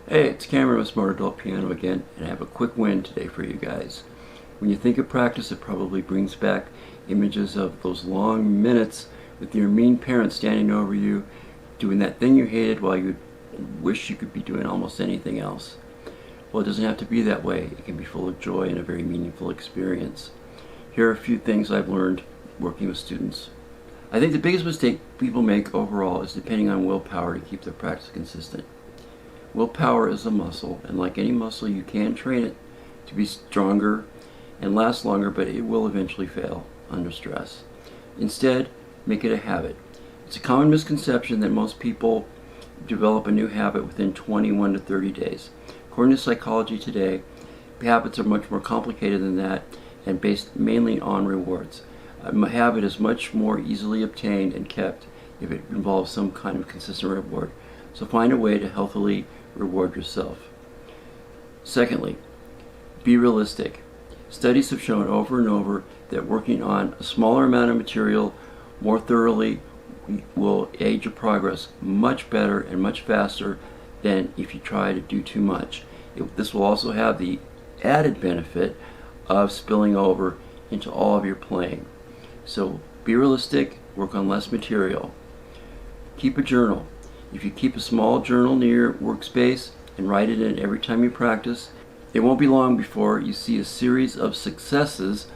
Hey, it's Cameron with Smart Adult Piano again, and I have a quick win today for you guys. When you think of practice, it probably brings back images of those long minutes with your mean parents standing over you, doing that thing you hated while you wish you could be doing almost anything else. Well, it doesn't have to be that way. It can be full of joy and a very meaningful experience. Here are a few things I've learned working with students. I think the biggest mistake people make overall is depending on willpower to keep their practice consistent. Willpower is a muscle, and like any muscle, you can train it to be stronger and last longer, but it will eventually fail under stress. Instead, make it a habit. It's a common misconception that most people develop a new habit within 21 to 30 days. According to psychology today, habits are much more complicated than that and based mainly on rewards. A habit is much more easily obtained and kept if it involves some kind of consistent reward. So find a way to healthily reward yourself. Secondly, be realistic. Studies have shown over and over that working on a smaller amount of material more thoroughly will aid your progress much better and much faster than if you try to do too much. This will also have the added benefit of spilling over into all of your playing. So be realistic, work on less material. Keep a journal. If you keep a small journal near your workspace and write it in every time you practice, it won't be long before you see a series of successes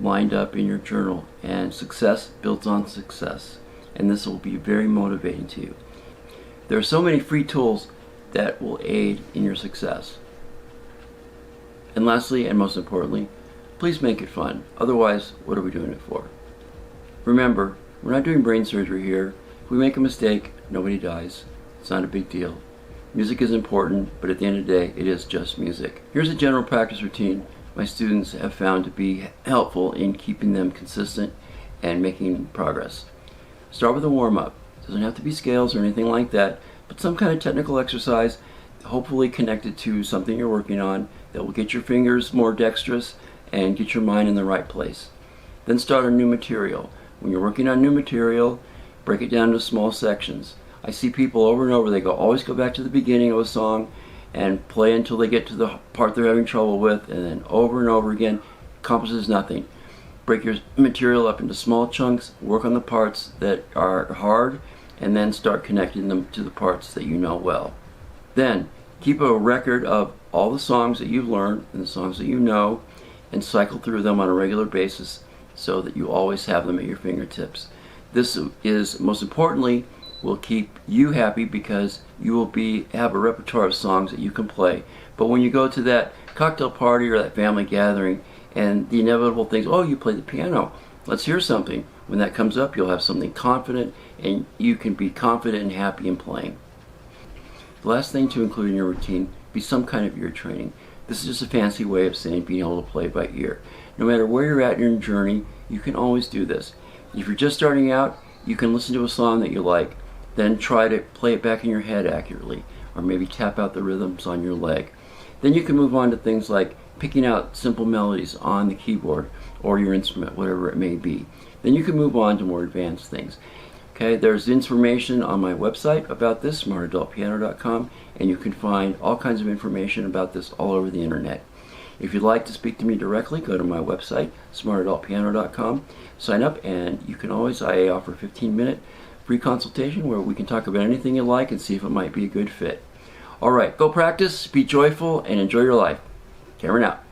lined up in your journal, and success builds on success, and this will be very motivating to you. There are so many free tools that will aid in your success. And lastly, and most importantly, please make it fun. Otherwise, what are we doing it for? Remember, we're not doing brain surgery here. If we make a mistake, nobody dies. It's not a big deal. Music is important, but at the end of the day, it is just music. Here's a general practice routine my students have found to be helpful in keeping them consistent and making progress. Start with a warm-up. It doesn't have to be scales or anything like that, but some kind of technical exercise, hopefully connected to something you're working on, that will get your fingers more dexterous and get your mind in the right place. Then start on new material. When you're working on new material, break it down into small sections. I see people over and over, they always go back to the beginning of a song and play until they get to the part they're having trouble with, and then over and over again, accomplishes nothing. Break your material up into small chunks, work on the parts that are hard, and then start connecting them to the parts that you know well. Then, keep a record of all the songs that you've learned and the songs that you know, and cycle through them on a regular basis so that you always have them at your fingertips. This is, most importantly, will keep you happy because you will have a repertoire of songs that you can play. But when you go to that cocktail party or that family gathering and the inevitable things, oh, you play the piano, let's hear something. When that comes up, you'll have something confident and you can be confident and happy in playing. The last thing to include in your routine, be some kind of ear training. This is just a fancy way of saying being able to play by ear. No matter where you're at in your journey, you can always do this. If you're just starting out, you can listen to a song that you like, then try to play it back in your head accurately, or maybe tap out the rhythms on your leg. Then you can move on to things like picking out simple melodies on the keyboard or your instrument, whatever it may be. Then you can move on to more advanced things. Okay, there's information on my website about this, smartadultpiano.com, and you can find all kinds of information about this all over the internet. If you'd like to speak to me directly, go to my website, smartadultpiano.com, sign up, and you can always, I offer a 15-minute free consultation where we can talk about anything you like and see if it might be a good fit. All right, go practice, be joyful, and enjoy your life. Cameron out.